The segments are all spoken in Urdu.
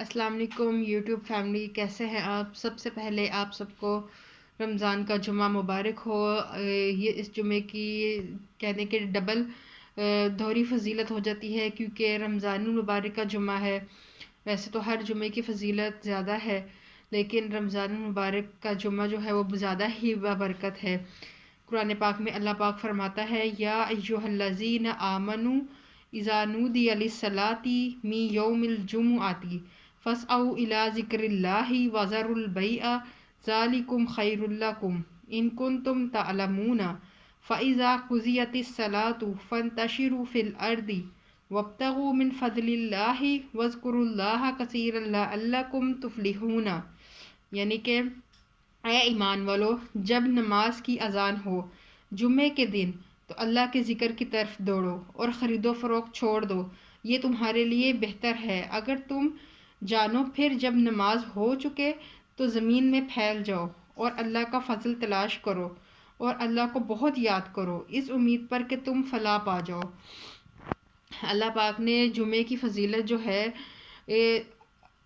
السلام علیکم یوٹیوب فیملی، کیسے ہیں آپ؟ سب سے پہلے آپ سب کو رمضان کا جمعہ مبارک ہو۔ یہ اس جمعے کی کہنے کے ڈبل دوہری فضیلت ہو جاتی ہے، کیونکہ رمضان المبارک کا جمعہ ہے۔ ویسے تو ہر جمعے کی فضیلت زیادہ ہے، لیکن رمضان المبارک کا جمعہ جو ہے وہ زیادہ ہی بابرکت ہے۔ قرآن پاک میں اللہ پاک فرماتا ہے، یا ایھا الذین آمنوا اذا نودی للصلاۃ من یوم الجمعۃ فاسعوا الی ذکر اللہ وذروا البیع ذلکم خیر لکم ان کنتم تعلمون فاذا قضیت الصلاۃ فانتشروا فی الارض وابتغوا من فضل اللہ واذکروا اللہ کثیرا لعلکم تفلحون۔ یعنی کہ اے ایمان والو، جب نماز کی اذان ہو جمعے کے دن تو اللہ کے ذکر کی طرف دوڑو اور خرید و فروخت چھوڑ دو، یہ تمہارے لیے بہتر ہے اگر تم جانو۔ پھر جب نماز ہو چکے تو زمین میں پھیل جاؤ اور اللہ کا فضل تلاش کرو اور اللہ کو بہت یاد کرو، اس امید پر کہ تم فلاح پا جاؤ۔ اللہ پاک نے جمعے کی فضیلت جو ہے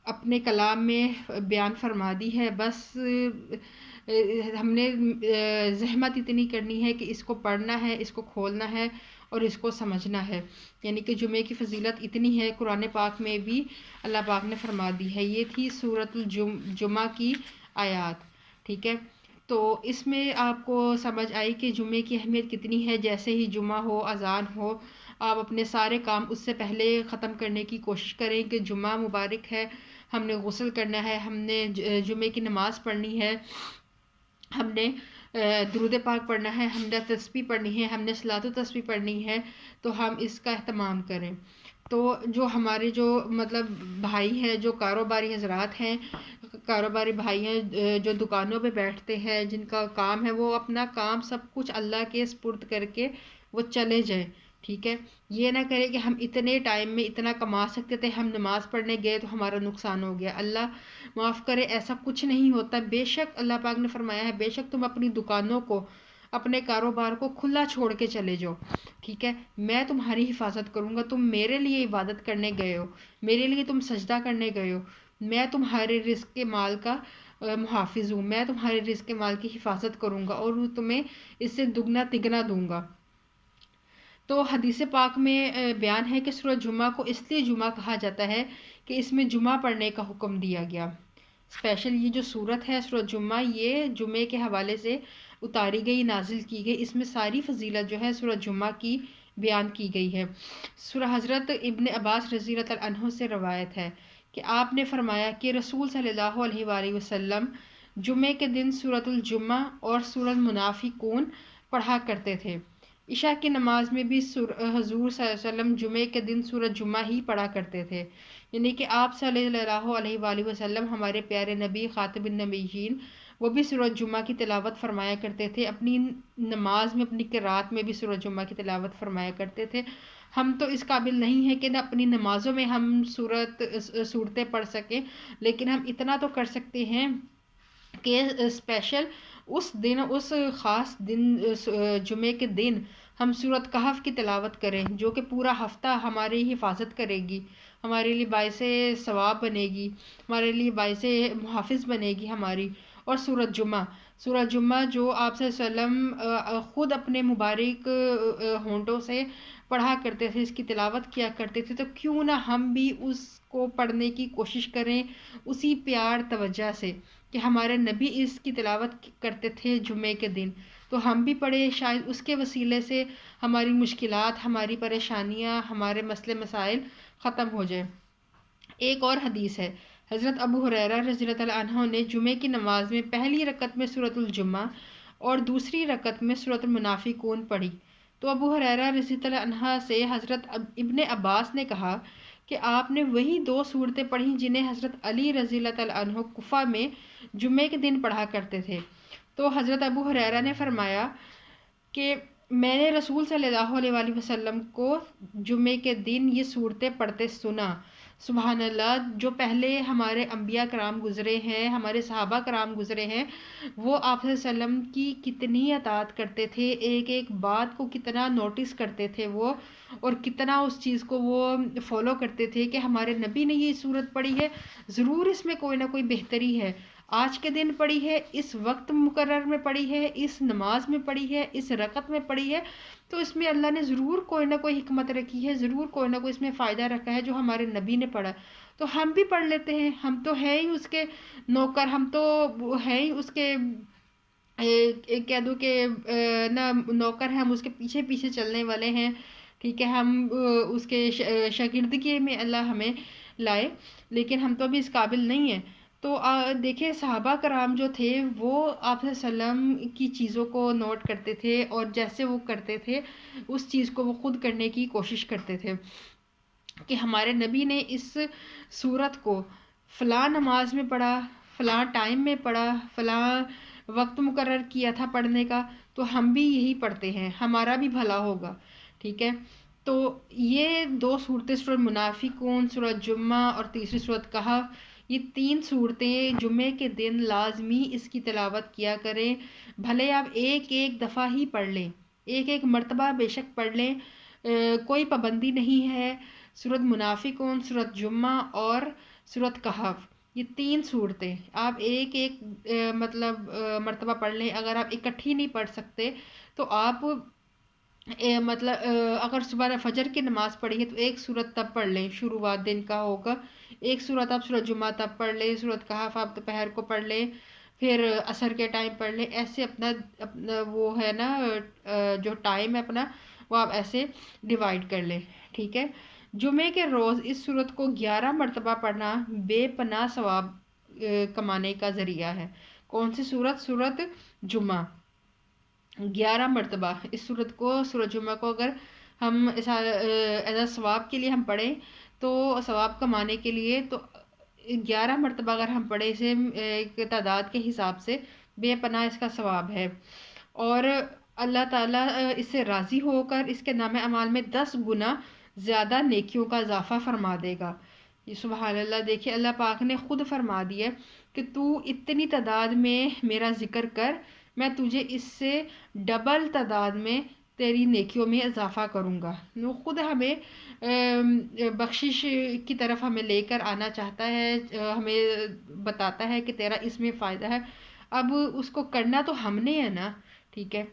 اپنے کلام میں بیان فرما دی ہے، بس ہم نے زحمت اتنی کرنی ہے کہ اس کو پڑھنا ہے، اس کو کھولنا ہے اور اس کو سمجھنا ہے۔ یعنی کہ جمعے کی فضیلت اتنی ہے، قرآن پاک میں بھی اللہ پاک نے فرما دی ہے۔ یہ تھی سورۃ الجمعہ کی آیات، ٹھیک ہے۔ تو اس میں آپ کو سمجھ آئی کہ جمعے کی اہمیت کتنی ہے۔ جیسے ہی جمعہ ہو، اذان ہو، آپ اپنے سارے کام اس سے پہلے ختم کرنے کی کوشش کریں کہ جمعہ مبارک ہے، ہم نے غسل کرنا ہے، ہم نے جمعے کی نماز پڑھنی ہے، ہم نے درود پاک پڑھنا ہے، ہم نے تسبیح پڑھنی ہے، ہم نے صلاۃ و تسبیح پڑھنی ہے، تو ہم اس کا اہتمام کریں۔ تو جو ہمارے جو بھائی ہیں، جو کاروباری حضرات ہیں، کاروباری بھائی ہیں جو دکانوں پہ بیٹھتے ہیں، جن کا کام ہے وہ اپنا کام سب کچھ اللہ کے سپرد کر کے وہ چلے جائیں، ٹھیک ہے۔ یہ نہ کرے کہ ہم اتنے ٹائم میں اتنا کما سکتے تھے، ہم نماز پڑھنے گئے تو ہمارا نقصان ہو گیا۔ اللہ معاف کرے، ایسا کچھ نہیں ہوتا۔ بے شک اللہ پاک نے فرمایا ہے، بے شک تم اپنی دکانوں کو، اپنے کاروبار کو کھلا چھوڑ کے چلے جاؤ، ٹھیک ہے۔ میں تمہاری حفاظت کروں گا، تم میرے لیے عبادت کرنے گئے ہو، میرے لیے تم سجدہ کرنے گئے ہو، میں تمہارے رزق کے مال کا محافظ ہوں، میں تمہارے رزق کے مال کی حفاظت کروں گا اور تمہیں اس سے دگنا تگنا دوں گا۔ تو حدیث پاک میں بیان ہے کہ سورۃ جمعہ کو اس لیے جمعہ کہا جاتا ہے کہ اس میں جمعہ پڑھنے کا حکم دیا گیا۔ اسپیشل یہ جو سورت ہے سورۃ جمعہ، یہ جمعے کے حوالے سے اتاری گئی، نازل کی گئی، اس میں ساری فضیلت جو ہے سورۃ جمعہ کی بیان کی گئی ہے۔ حضرت ابن عباس رضی اللہ عنہ سے روایت ہے کہ آپ نے فرمایا کہ رسول صلی اللہ علیہ وآلہ وسلم جمعے کے دن سورۃ الجمعہ اور سورۃ المنافقون پڑھا کرتے تھے۔ عشاء کی نماز میں بھی حضور صلی اللہ علیہ وسلم جمعے کے دن سورۃ جمعہ ہی پڑھا کرتے تھے۔ یعنی کہ آپ صلی اللہ علیہ وآلہ وسلم، ہمارے پیارے نبی خاتم النبیین، وہ بھی سورۃ جمعہ کی تلاوت فرمایا کرتے تھے، اپنی نماز میں، اپنی قرات میں بھی سورۃ جمعہ کی تلاوت فرمایا کرتے تھے۔ ہم تو اس قابل نہیں ہیں کہ نہ اپنی نمازوں میں ہم سورتیں پڑھ سکیں، لیکن ہم اتنا تو کر سکتے ہیں کہ اسپیشل اس دن، اس خاص دن، جمعے کے دن ہم سورۃ کہف کی تلاوت کریں، جو کہ پورا ہفتہ ہماری حفاظت کرے گی، ہمارے لیے باعث ثواب بنے گی، ہمارے لیے باعث محافظ بنے گی ہماری۔ اور سورۃ جمعہ جو آپ صلی اللہ علیہ وسلم خود اپنے مبارک ہونٹوں سے پڑھا کرتے تھے، اس کی تلاوت کیا کرتے تھے، تو کیوں نہ ہم بھی اس کو پڑھنے کی کوشش کریں اسی پیار توجہ سے کہ ہمارے نبی اس کی تلاوت کرتے تھے جمعے کے دن، تو ہم بھی پڑھیں، شاید اس کے وسیلے سے ہماری مشکلات، ہماری پریشانیاں، ہمارے مسئلے مسائل ختم ہو جائیں۔ ایک اور حدیث ہے، حضرت ابو ہریرہ رضی اللہ عنہ نے جمعے کی نماز میں پہلی رکعت میں سورۃ الجمعہ اور دوسری رکعت میں سورۃ المنافقون پڑھی، تو ابو ہریرہ رضی اللہ عنہ سے حضرت ابن عباس نے کہا کہ آپ نے وہی دو صورتیں پڑھیں جنہیں حضرت علی رضی اللہ عنہ کوفہ میں جمعے کے دن پڑھا کرتے تھے۔ تو حضرت ابو ہریرہ نے فرمایا کہ میں نے رسول صلی اللہ علیہ وآلہ وسلم کو جمعے کے دن یہ صورتیں پڑھتے سنا، سبحان اللہ، جو پہلے ہمارے انبیاء کرام گزرے ہیں، ہمارے صحابہ کرام گزرے ہیں، وہ آپ صلی اللہ علیہ وسلم کی کتنی اطاعت کرتے تھے، ایک ایک بات کو کتنا نوٹس کرتے تھے وہ، اور کتنا اس چیز کو وہ فالو کرتے تھے کہ ہمارے نبی نے یہ صورت پڑھی ہے، ضرور اس میں کوئی نہ کوئی بہتری ہے، آج کے دن پڑھی ہے، اس وقت مقرر میں پڑھی ہے، اس نماز میں پڑھی ہے، اس رکعت میں پڑھی ہے، تو اس میں اللہ نے ضرور کوئی نہ کوئی حکمت رکھی ہے، ضرور کوئی نہ کوئی اس میں فائدہ رکھا ہے جو ہمارے نبی نے پڑھا، تو ہم بھی پڑھ لیتے ہیں، ہم تو ہے ہی اس کے نوکر، ہم تو ہے ہی اس کے کہہ دوں کہ نہ نوکر ہیں، ہم اس کے پیچھے پیچھے چلنے والے ہیں، ٹھیک ہے، ہم اس کے شاگردگی میں اللہ ہمیں لائے، لیکن ہم تو ابھی اس قابل نہیں ہیں۔ تو دیکھیں صحابہ کرام جو تھے وہ آپ صلی اللہ علیہ وسلم کی چیزوں کو نوٹ کرتے تھے، اور جیسے وہ کرتے تھے اس چیز کو وہ خود کرنے کی کوشش کرتے تھے، کہ ہمارے نبی نے اس صورت کو فلاں نماز میں پڑھا، فلاں ٹائم میں پڑھا، فلاں وقت مقرر کیا تھا پڑھنے کا، تو ہم بھی یہی پڑھتے ہیں، ہمارا بھی بھلا ہوگا، ٹھیک ہے۔ تو یہ دو صورتیں، سورۃ منافقون، سورۃ جمعہ اور تیسری سورۃ کہف، یہ تین صورتیں جمعے کے دن لازمی اس کی تلاوت کیا کریں، بھلے آپ ایک ایک دفعہ ہی پڑھ لیں، ایک ایک مرتبہ بے شک پڑھ لیں، کوئی پابندی نہیں ہے۔ سورۃ منافقون، سورۃ جمعہ اور سورۃ کہف، یہ تین صورتیں آپ ایک ایک مطلب مرتبہ پڑھ لیں، اگر آپ اکٹھی نہیں پڑھ سکتے تو آپ مطلب اگر صبح فجر کی نماز پڑھی ہے تو ایک سورت تب پڑھ لیں، شروعات دن کا ہوگا، ایک سورت آپ سورۃ جمعہ تب پڑھ لیں، سورۃ کہف آپ دوپہر کو پڑھ لیں، پھر عصر کے ٹائم پڑھ لیں، ایسے اپنا وہ ہے نا جو ٹائم ہے اپنا، وہ آپ ایسے ڈیوائڈ کر لیں، ٹھیک ہے۔ جمعے کے روز اس سورت کو 11 مرتبہ پڑھنا بے پناہ ثواب کمانے کا ذریعہ ہے۔ کون سی سورت؟ سورت جمعہ، 11 مرتبہ اس سورت کو، سورت جمعہ کو اگر ہم ایز اے ثواب کے لیے ہم پڑھیں، تو ثواب کمانے کے لیے تو 11 مرتبہ اگر ہم پڑھیں اسے ایک تعداد کے حساب سے، بے پناہ اس کا ثواب ہے، اور اللہ تعالیٰ اس سے راضی ہو کر اس کے نام اعمال میں 10 گنا زیادہ نیکیوں کا اضافہ فرما دے گا۔ یہ سبحان اللہ، دیکھیں اللہ پاک نے خود فرما دیا کہ تو اتنی تعداد میں میرا ذکر کر، میں تجھے اس سے ڈبل تعداد میں تیری نیکیوں میں اضافہ کروں گا۔ وہ خود ہمیں بخشش کی طرف ہمیں لے کر آنا چاہتا ہے، ہمیں بتاتا ہے کہ تیرا اس میں فائدہ ہے، اب اس کو کرنا تو ہم نے ہے نا، ٹھیک ہے۔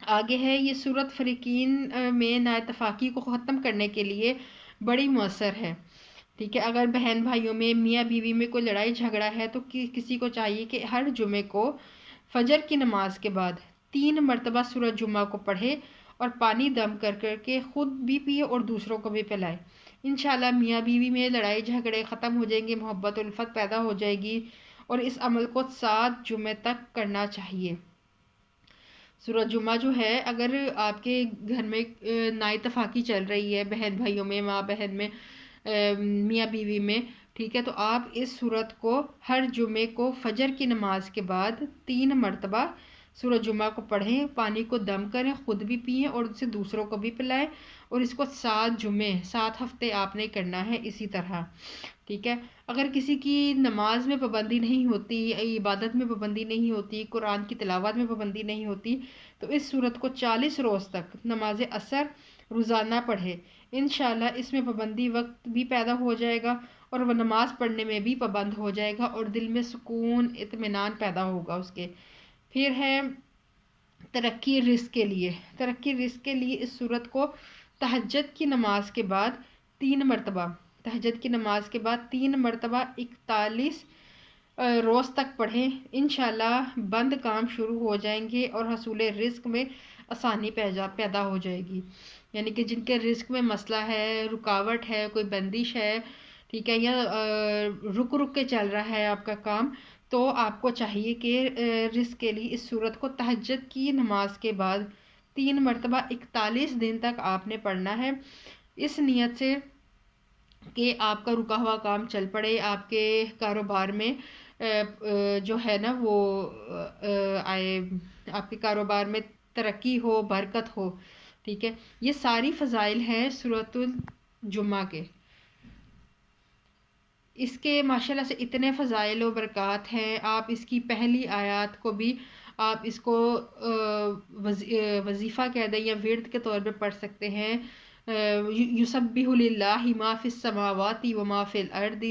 آگے ہے یہ صورت فریقین میں نا اتفاقی کو ختم کرنے کے لیے بڑی مؤثر ہے، ٹھیک ہے۔ اگر بہن بھائیوں میں، میاں بیوی میں کوئی لڑائی جھگڑا ہے تو کسی کو چاہیے کہ ہر جمعے کو فجر کی نماز کے بعد 3 مرتبہ سورۃ جمعہ کو پڑھے، اور پانی دم کر کر کے خود بھی پیے اور دوسروں کو بھی پلائے، انشاءاللہ میاں بیوی میں لڑائی جھگڑے ختم ہو جائیں گے، محبت الفت پیدا ہو جائے گی، اور اس عمل کو 7 جمعے تک کرنا چاہیے۔ سورۃ جمعہ جو ہے، اگر آپ کے گھر میں نا اتفاقی چل رہی ہے، بہن بھائیوں میں، ماں بہن میں، میاں بیوی میں، ٹھیک ہے، تو آپ اس سورت کو ہر جمعے کو فجر کی نماز کے بعد 3 مرتبہ سورۃ جمعہ کو پڑھیں، پانی کو دم کریں، خود بھی پئیں اور اسے دوسروں کو بھی پلائیں، اور اس کو 7 جمعے، 7 ہفتے آپ نے کرنا ہے اسی طرح، ٹھیک ہے۔ اگر کسی کی نماز میں پابندی نہیں ہوتی، عبادت میں پابندی نہیں ہوتی، قرآن کی تلاوت میں پابندی نہیں ہوتی، تو اس صورت کو 40 روز تک نماز اثر روزانہ پڑھے، انشاءاللہ اس میں پابندی وقت بھی پیدا ہو جائے گا، اور وہ نماز پڑھنے میں بھی پابند ہو جائے گا، اور دل میں سکون، اطمینان پیدا ہوگا اس کے۔ پھر ہے ترقی رزق کے لیے، ترقی رزق کے لیے اس صورت کو تہجد کی نماز کے بعد 3 مرتبہ، تہجد کی نماز کے بعد 3 مرتبہ 41 روز تک پڑھیں، انشاءاللہ بند کام شروع ہو جائیں گے، اور حصول رزق میں آسانی پیدا ہو جائے گی، یعنی کہ جن کے رزق میں مسئلہ ہے، رکاوٹ ہے، کوئی بندش ہے، ٹھیک ہے، یا رک رک کے چل رہا ہے آپ کا کام، تو آپ کو چاہیے کہ رزق کے لیے اس صورت کو تہجد کی نماز کے بعد 3 مرتبہ 41 دن تک آپ نے پڑھنا ہے، اس نیت سے کہ آپ کا رکا ہوا کام چل پڑے، آپ کے کاروبار میں جو ہے نا وہ آئے، آپ کے کاروبار میں ترقی ہو، برکت ہو، ٹھیک ہے۔ یہ ساری فضائل ہیں سورۃ الجمعہ کے، اس کے ماشاءاللہ سے اتنے فضائل و برکات ہیں. آپ اس کی پہلی آیات کو بھی آپ اس کو وظیفہ کہہ دیں یا ورد کے طور پہ پڑھ سکتے ہیں. یسبح للہ ما فی السماوات و ما فی الارض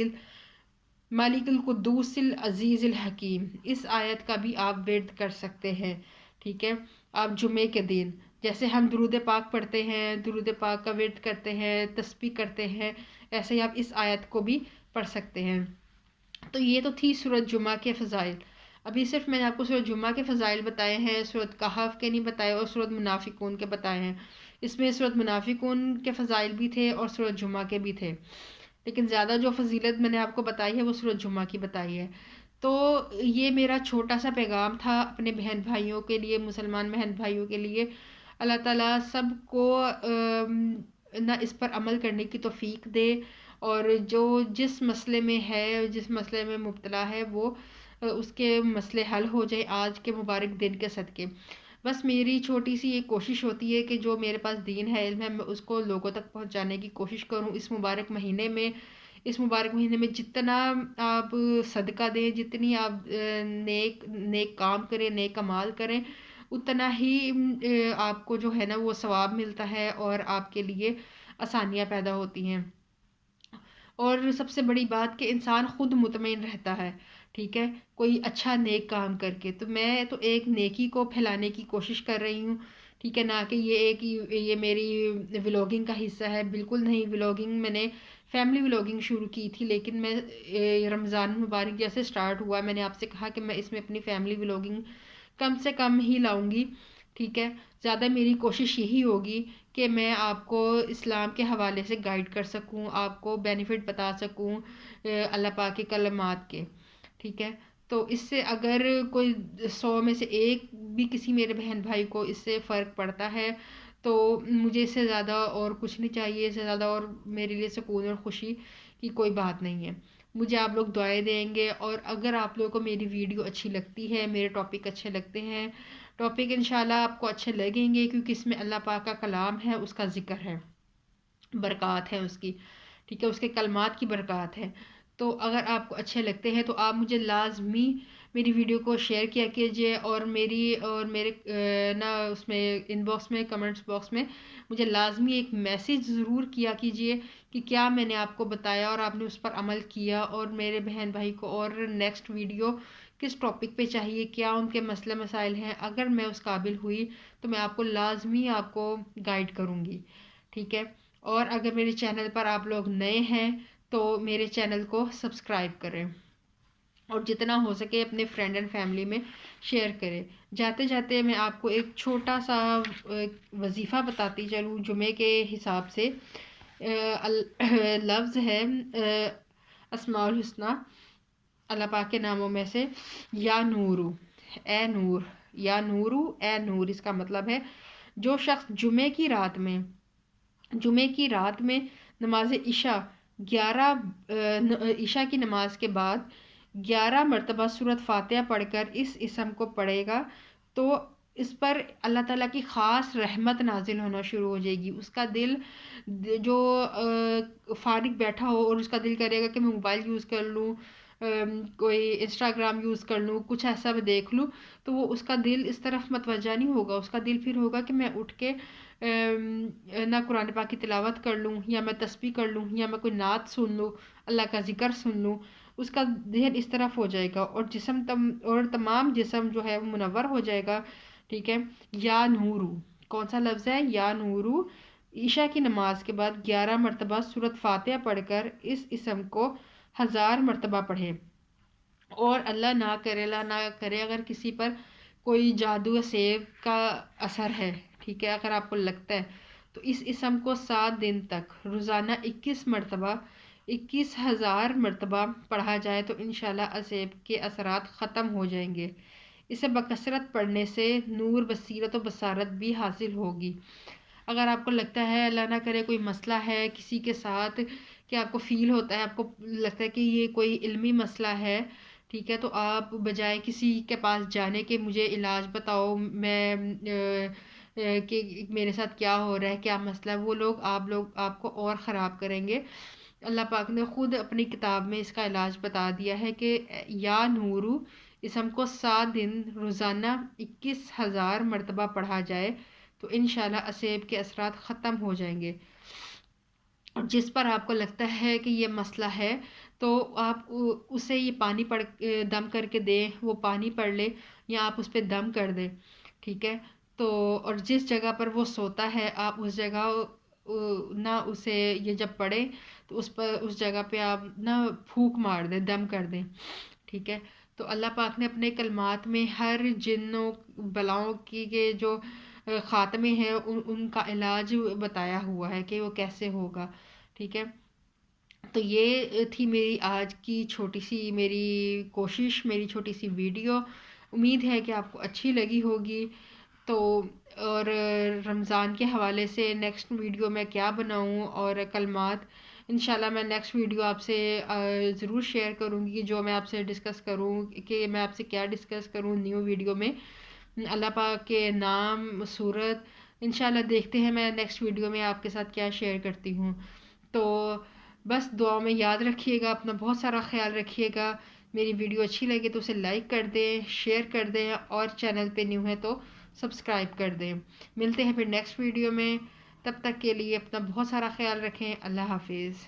مالک القدوس العزیز الحکیم. اس آیت کا بھی آپ ورد کر سکتے ہیں. ٹھیک ہے. آپ جمعے کے دن جیسے ہم درود پاک پڑھتے ہیں، درود پاک کا ورد کرتے ہیں، تسبیح کرتے ہیں، ایسے ہی آپ اس آیت کو بھی پڑھ سکتے ہیں. تو یہ تو تھی سورۃ جمعہ کے فضائل. ابھی صرف میں نے آپ کو سورۃ جمعہ کے فضائل بتائے ہیں، سورۃ کہف کے نہیں بتائے اور سورۃ منافقون کے بتائے ہیں. اس میں سورۃ منافقون کے فضائل بھی تھے اور سورۃ جمعہ کے بھی تھے، لیکن زیادہ جو فضیلت میں نے آپ کو بتائی ہے وہ سورۃ جمعہ کی بتائی ہے. تو یہ میرا چھوٹا سا پیغام تھا اپنے بہن بھائیوں کے لیے، مسلمان بہن بھائیوں کے لیے. اللہ تعالیٰ سب کو نہ اس پر عمل کرنے کی توفیق دے، اور جو جس مسئلے میں ہے، جس مسئلے میں مبتلا ہے، وہ اس کے مسئلے حل ہو جائے آج کے مبارک دن کے صدقے. بس میری چھوٹی سی ایک کوشش ہوتی ہے کہ جو میرے پاس دین ہے، علم ہے، میں اس کو لوگوں تک پہنچانے کی کوشش کروں اس مبارک مہینے میں. اس مبارک مہینے میں جتنا آپ صدقہ دیں، جتنی آپ نیک کام کریں، نیک اعمال کریں، اتنا ہی آپ کو جو ہے نا وہ ثواب ملتا ہے اور آپ کے لیے آسانیاں پیدا ہوتی ہیں. اور سب سے بڑی بات کہ انسان خود مطمئن رہتا ہے. ٹھیک ہے. کوئی اچھا نیک کام کر کے تو میں تو ایک نیکی کو پھیلانے کی کوشش کر رہی ہوں. ٹھیک ہے. نہ کہ یہ میری ولاگنگ کا حصہ ہے، بالکل نہیں. ولاگنگ میں نے فیملی ولاگنگ شروع کی تھی، لیکن میں رمضان مبارک جیسے سٹارٹ ہوا میں نے آپ سے کہا کہ میں اس میں اپنی فیملی ولاگنگ کم سے کم ہی لاؤں گی. ٹھیک ہے. زیادہ میری کوشش یہی ہوگی کہ میں آپ کو اسلام کے حوالے سے گائیڈ کر سکوں، آپ کو بینیفٹ بتا سکوں اللہ پاک کے کلمات کے. ٹھیک ہے. تو اس سے اگر کوئی 100 میں سے ایک بھی کسی میرے بہن بھائی کو اس سے فرق پڑتا ہے تو مجھے اس سے زیادہ اور کچھ نہیں چاہیے، اس سے زیادہ اور میرے لیے سکون اور خوشی کی کوئی بات نہیں ہے. مجھے آپ لوگ دعائیں دیں گے، اور اگر آپ لوگوں کو میری ویڈیو اچھی لگتی ہے، میرے ٹاپک اچھے لگتے ہیں، ٹاپک انشاءاللہ آپ کو اچھے لگیں گے کیونکہ اس میں اللہ پاک کا کلام ہے، اس کا ذکر ہے، برکات ہے اس کی. ٹھیک ہے. اس کے کلمات کی برکات ہے. تو اگر آپ کو اچھے لگتے ہیں تو آپ مجھے لازمی میری ویڈیو کو شیئر کیا کیجیے، اور میرے نا اس میں ان باکس میں، کمنٹس باکس میں مجھے لازمی ایک میسیج ضرور کیا کیجیے کہ کیا میں نے آپ کو بتایا اور آپ نے اس پر عمل کیا، اور میرے بہن بھائی کو اور نیکسٹ ویڈیو کس ٹاپک پہ چاہیے، کیا ان کے مسئلے مسائل ہیں. اگر میں اس قابل ہوئی تو میں آپ کو لازمی آپ کو گائیڈ کروں گی. ٹھیک ہے. اور اگر میرے چینل پر آپ لوگ نئے ہیں تو میرے چینل کو سبسکرائب کریں، اور جتنا ہو سکے اپنے فرینڈ اینڈ فیملی میں شیئر کریں. جاتے جاتے میں آپ کو ایک چھوٹا سا وظیفہ بتاتی چلوں جمعے کے حساب سے. لفظ ہے اسماء الحسنہ، اللہ پاک کے ناموں میں سے یا نورو، اے نور، یا نورو، اے نور. اس کا مطلب ہے جو شخص جمعے کی رات میں نماز عشاء 11 عشاء کی نماز کے بعد 11 مرتبہ سورۃ فاتحہ پڑھ کر اس اسم کو پڑھے گا تو اس پر اللہ تعالیٰ کی خاص رحمت نازل ہونا شروع ہو جائے گی. اس کا دل جو فارغ بیٹھا ہو اور اس کا دل کرے گا کہ میں موبائل یوز کر لوں، کوئی انسٹاگرام یوز کر لوں، کچھ ایسا میں دیکھ لوں، تو وہ اس کا دل اس طرف متوجہ نہیں ہوگا. اس کا دل پھر ہوگا کہ میں اٹھ کے نہ قرآن پاک کی تلاوت کر لوں، یا میں تسبیح کر لوں، یا میں کوئی نعت سن لوں، اللہ کا ذکر سن لوں. اس کا ذہن اس طرف ہو جائے گا، اور تمام جسم جو ہے وہ منور ہو جائے گا. ٹھیک ہے. یا نورو کون سا لفظ ہے؟ یا نورو. عشاء کی نماز کے بعد 11 مرتبہ سورۃ فاتحہ پڑھ کر اس اسم کو 1000 مرتبہ پڑھے. اور اللہ نہ کرے اگر کسی پر کوئی جادو سیب کا اثر ہے، ٹھیک ہے، اگر آپ کو لگتا ہے تو اس اسم کو 7 دن تک روزانہ 21,000 مرتبہ پڑھا جائے تو انشاءاللہ اسیب کے اثرات ختم ہو جائیں گے. اسے بکثرت پڑھنے سے نور، بصیرت و بصارت بھی حاصل ہوگی. اگر آپ کو لگتا ہے اللہ نہ کرے کوئی مسئلہ ہے کسی کے ساتھ، کہ آپ کو فیل ہوتا ہے، آپ کو لگتا ہے کہ یہ کوئی علمی مسئلہ ہے، ٹھیک ہے، تو آپ بجائے کسی کے پاس جانے کے مجھے علاج بتاؤ، میں کہ میرے ساتھ کیا ہو رہا ہے، کیا مسئلہ ہے، وہ لوگ آپ کو اور خراب کریں گے. اللہ پاک نے خود اپنی کتاب میں اس کا علاج بتا دیا ہے کہ یا نورو اسم کو 7 دن روزانہ 21,000 مرتبہ پڑھا جائے تو انشاءاللہ اسیب کے اثرات ختم ہو جائیں گے. اور جس پر آپ کو لگتا ہے کہ یہ مسئلہ ہے تو آپ اسے یہ پانی پڑھ دم کر کے دیں، وہ پانی پڑھ لے یا آپ اس پہ دم کر دیں. ٹھیک ہے. تو اور جس جگہ پر وہ سوتا ہے آپ اس جگہ نہ اسے یہ جب پڑھے تو اس جگہ پہ آپ نہ پھونک مار دیں، دم کر دیں. ٹھیک ہے. تو اللہ پاک نے اپنے کلمات میں ہر جنوں بلاؤں کی کے جو خاتمے ہیں ان کا علاج بتایا ہوا ہے کہ وہ کیسے ہوگا. ٹھیک ہے. تو یہ تھی میری آج کی چھوٹی سی میری کوشش، میری چھوٹی سی ویڈیو. امید ہے کہ آپ کو اچھی لگی ہوگی. تو اور رمضان کے حوالے سے نیکسٹ ویڈیو میں کیا بناؤں اور کلمات انشاءاللہ میں نیکسٹ ویڈیو آپ سے ضرور شیئر کروں گی، جو میں آپ سے ڈسکس کروں کہ میں آپ سے کیا ڈسکس کروں نیو ویڈیو میں. اللہ پاک کے نام صورت انشاءاللہ دیکھتے ہیں میں نیکسٹ ویڈیو میں آپ کے ساتھ کیا شیئر کرتی ہوں. تو بس دعاؤں میں یاد رکھیے گا، اپنا بہت سارا خیال رکھیے گا. میری ویڈیو اچھی لگے تو اسے لائک کر دیں، شیئر کر دیں اور چینل پہ نیو ہے تو سبسکرائب کر دیں. ملتے ہیں پھر نیکسٹ ویڈیو میں. تب تک کے لیے اپنا بہت سارا خیال رکھیں. اللہ حافظ.